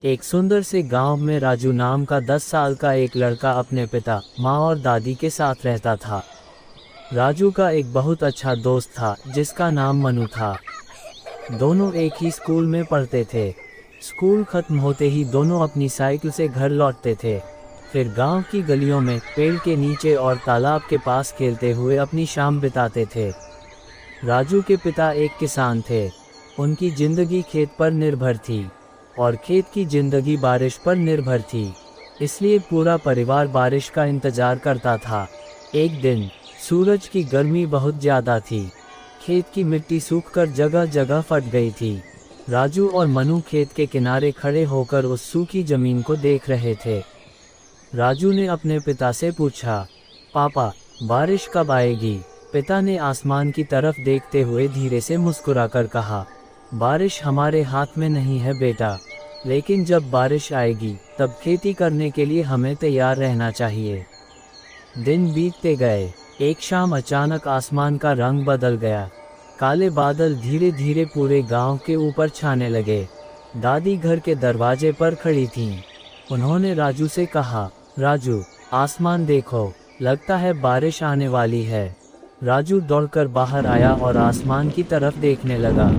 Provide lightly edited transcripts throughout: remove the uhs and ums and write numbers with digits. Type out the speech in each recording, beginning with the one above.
एक सुंदर से गांव में राजू नाम का 10 साल का एक लड़का अपने पिता, माँ और दादी के साथ रहता था। राजू का एक बहुत अच्छा दोस्त था जिसका नाम मनु था। दोनों एक ही स्कूल में पढ़ते थे। स्कूल खत्म होते ही दोनों अपनी साइकिल से घर लौटते थे। फिर गांव की गलियों में, पेड़ के नीचे और तालाब के पास खेलते हुए अपनी शाम बिताते थे। राजू के पिता एक किसान थे। उनकी जिंदगी खेत पर निर्भर थी और खेत की जिंदगी बारिश पर निर्भर थी, इसलिए पूरा परिवार बारिश का इंतजार करता था। एक दिन सूरज की गर्मी बहुत ज़्यादा थी। खेत की मिट्टी सूखकर जगह जगह फट गई थी। राजू और मनु खेत के किनारे खड़े होकर उस सूखी जमीन को देख रहे थे। राजू ने अपने पिता से पूछा, पापा, बारिश कब आएगी? पिता ने आसमान की तरफ देखते हुए धीरे से मुस्कुराकर कहा, बारिश हमारे हाथ में नहीं है बेटा, लेकिन जब बारिश आएगी तब खेती करने के लिए हमें तैयार रहना चाहिए। दिन बीतते गए। एक शाम अचानक आसमान का रंग बदल गया। काले बादल धीरे धीरे पूरे गांव के ऊपर छाने लगे। दादी घर के दरवाजे पर खड़ी थीं। उन्होंने राजू से कहा, राजू, आसमान देखो, लगता है बारिश आने वाली है। राजू दौड़कर बाहर आया और आसमान की तरफ देखने लगा।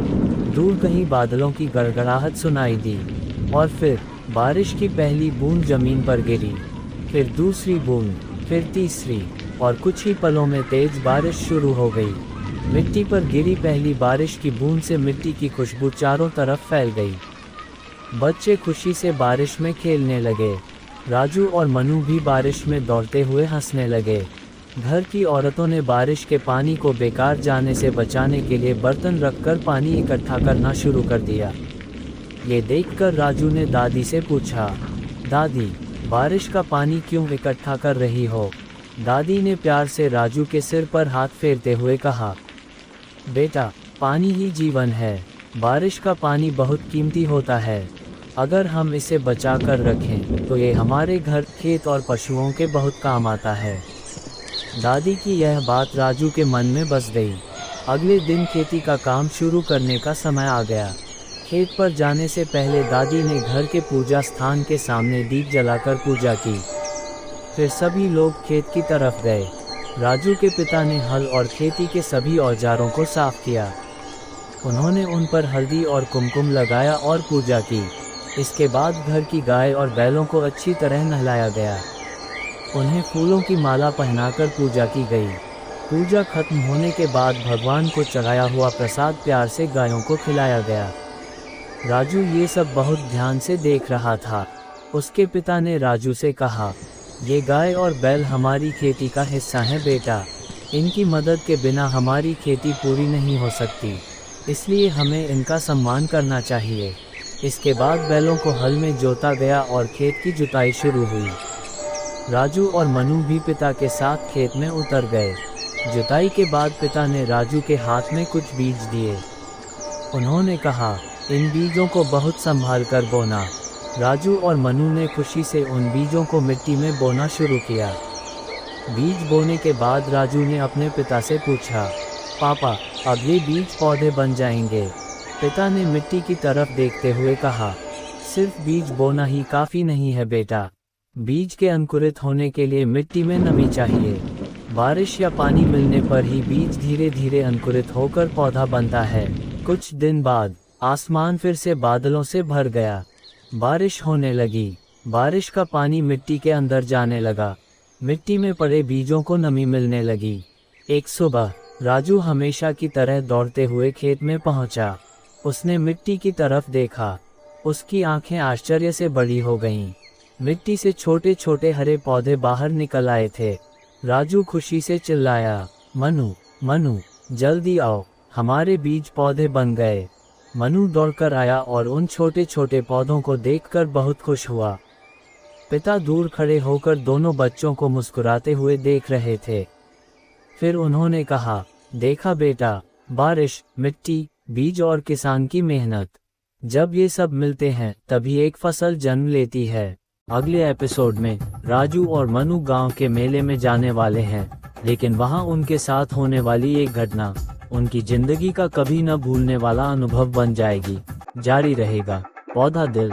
दूर कहीं बादलों की गड़गड़ाहट सुनाई दी और फिर बारिश की पहली बूंद जमीन पर गिरी। फिर दूसरी बूंद, फिर तीसरी, और कुछ ही पलों में तेज बारिश शुरू हो गई। मिट्टी पर गिरी पहली बारिश की बूंद से मिट्टी की खुशबू चारों तरफ फैल गई। बच्चे खुशी से बारिश में खेलने लगे। राजू और मनु भी बारिश में दौड़ते हुए हंसने लगे। घर की औरतों ने बारिश के पानी को बेकार जाने से बचाने के लिए बर्तन रखकर पानी इकट्ठा करना शुरू कर दिया। ये देखकर राजू ने दादी से पूछा, दादी, बारिश का पानी क्यों इकट्ठा कर रही हो? दादी ने प्यार से राजू के सिर पर हाथ फेरते हुए कहा, बेटा, पानी ही जीवन है। बारिश का पानी बहुत कीमती होता है। अगर हम इसे बचा कर रखें तो ये हमारे घर, खेत और पशुओं के बहुत काम आता है। दादी की यह बात राजू के मन में बस गई। अगले दिन खेती का काम शुरू करने का समय आ गया। खेत पर जाने से पहले दादी ने घर के पूजा स्थान के सामने दीप जलाकर पूजा की। फिर सभी लोग खेत की तरफ गए। राजू के पिता ने हल और खेती के सभी औजारों को साफ किया। उन्होंने उन पर हल्दी और कुमकुम लगाया और पूजा की। इसके बाद घर की गाय और बैलों को अच्छी तरह नहलाया गया। उन्हें फूलों की माला पहनाकर पूजा की गई। पूजा खत्म होने के बाद भगवान को चढ़ाया हुआ प्रसाद प्यार से गायों को खिलाया गया। राजू ये सब बहुत ध्यान से देख रहा था। उसके पिता ने राजू से कहा, ये गाय और बैल हमारी खेती का हिस्सा हैं बेटा। इनकी मदद के बिना हमारी खेती पूरी नहीं हो सकती, इसलिए हमें इनका सम्मान करना चाहिए। इसके बाद बैलों को हल में जोता गया और खेत की जुताई शुरू हुई। राजू और मनु भी पिता के साथ खेत में उतर गए। जुताई के बाद पिता ने राजू के हाथ में कुछ बीज दिए। उन्होंने कहा, इन बीजों को बहुत संभाल कर बोना। राजू और मनु ने खुशी से उन बीजों को मिट्टी में बोना शुरू किया। बीज बोने के बाद राजू ने अपने पिता से पूछा, पापा, अब ये बीज पौधे बन जाएंगे? पिता ने मिट्टी की तरफ देखते हुए कहा, सिर्फ बीज बोना ही काफ़ी नहीं है बेटा। बीज के अंकुरित होने के लिए मिट्टी में नमी चाहिए। बारिश या पानी मिलने पर ही बीज धीरे धीरे अंकुरित होकर पौधा बनता है। कुछ दिन बाद आसमान फिर से बादलों से भर गया। बारिश होने लगी। बारिश का पानी मिट्टी के अंदर जाने लगा। मिट्टी में पड़े बीजों को नमी मिलने लगी। एक सुबह राजू हमेशा की तरह दौड़ते हुए खेत में पहुंचा। उसने मिट्टी की तरफ देखा। उसकी आंखें आश्चर्य से बड़ी हो गईं। मिट्टी से छोटे छोटे हरे पौधे बाहर निकल आए थे। राजू खुशी से चिल्लाया, मनु, मनु, जल्दी आओ, हमारे बीज पौधे बन गए। मनु दौड़कर आया और उन छोटे छोटे पौधों को देखकर बहुत खुश हुआ। पिता दूर खड़े होकर दोनों बच्चों को मुस्कुराते हुए देख रहे थे। फिर उन्होंने कहा, देखा बेटा, बारिश, मिट्टी, बीज और किसान की मेहनत, जब ये सब मिलते हैं तभी एक फसल जन्म लेती है। अगले एपिसोड में राजू और मनु गांव के मेले में जाने वाले हैं, लेकिन वहां उनके साथ होने वाली एक घटना उनकी जिंदगी का कभी न भूलने वाला अनुभव बन जाएगी। जारी रहेगा पौधा दिल।